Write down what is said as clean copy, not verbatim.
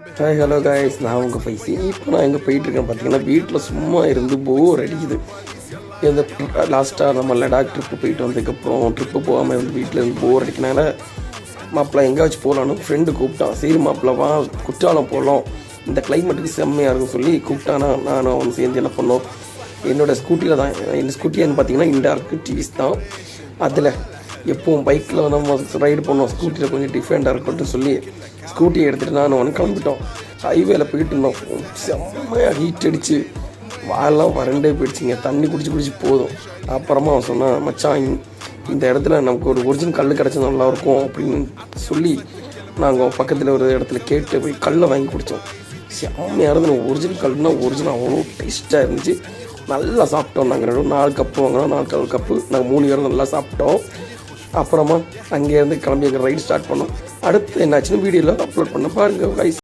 Hi hello guys, நான் உங்கள் பைசி. இப்போ நான் எங்கே போயிட்டுருக்கேன் பார்த்தீங்கன்னா, வீட்டில் சும்மா இருந்து போர் அடிக்குது. இந்த லாஸ்ட்டாக நம்ம லடாக் ட்ரிப்பு போயிட்டு வந்ததுக்கப்புறம் ட்ரிப்பு போகாமல் வந்து வீட்டில் இருந்து போர் அடிக்கனால மாப்பிள்ளை எங்கேயாச்சும் போகலான்னு ஃப்ரெண்டு கூப்பிட்டான். சரி மாப்பிள்ளை வா குற்றாலம் போகலாம், இந்த கிளைமேட்டுக்கு செம்மையாக இருக்கும் சொல்லி கூப்பிட்டானா. நானும் அவன் சேர்ந்து என்ன பண்ணோம், என்னோடய ஸ்கூட்டியில் தான், என் ஸ்கூட்டின்னு பார்த்தீங்கன்னா இன்டார்க்கு டிவிஸ் தான். அதில் எப்போவும் பைக்கில் நம்ம ரைடு பண்ணோம், ஸ்கூட்டியில் கொஞ்சம் டிஃப்ரெண்ட்டாக இருக்கட்டும் சொல்லி ஸ்கூட்டியை எடுத்துகிட்டு நான் அவனை கிளம்பிட்டோம். ஹைவேல போயிட்டு இருந்தோம். செம்மையாக ஹீட் அடித்து வாயெல்லாம் வறண்டே போயிடுச்சிங்க, தண்ணி குடிச்சு போதும். அப்புறமா அவன் சொன்னான், மச்சான் இந்த இடத்துல நமக்கு ஒரு ஒரிஜினல் கல் கிடச்சா நல்லாயிருக்கும் அப்படின்னு சொல்லி நாங்கள் பக்கத்தில் ஒரு இடத்துல கேட்டு போய் கல்லை வாங்கி குடித்தோம். செம்மையாக இருந்தது. ஒரிஜினல் கல்லுனா ஒரிஜினல் அவ்வளோ டேஸ்ட்டாக இருந்துச்சு. நல்லா சாப்பிட்டோம். நாங்கள் 4 கப்பு வாங்கினோம், 4 கப்பு நாங்கள் 3 பேரும் நல்லா சாப்பிட்டோம். அப்புறமா அங்கேருந்து கிளம்பி எங்கள் ரைடு ஸ்டார்ட் பண்ணோம். அடுத்து என்னாச்சுன்னு வீடியோவில் அப்லோட் பண்ண பாருங்கள் கைஸ்.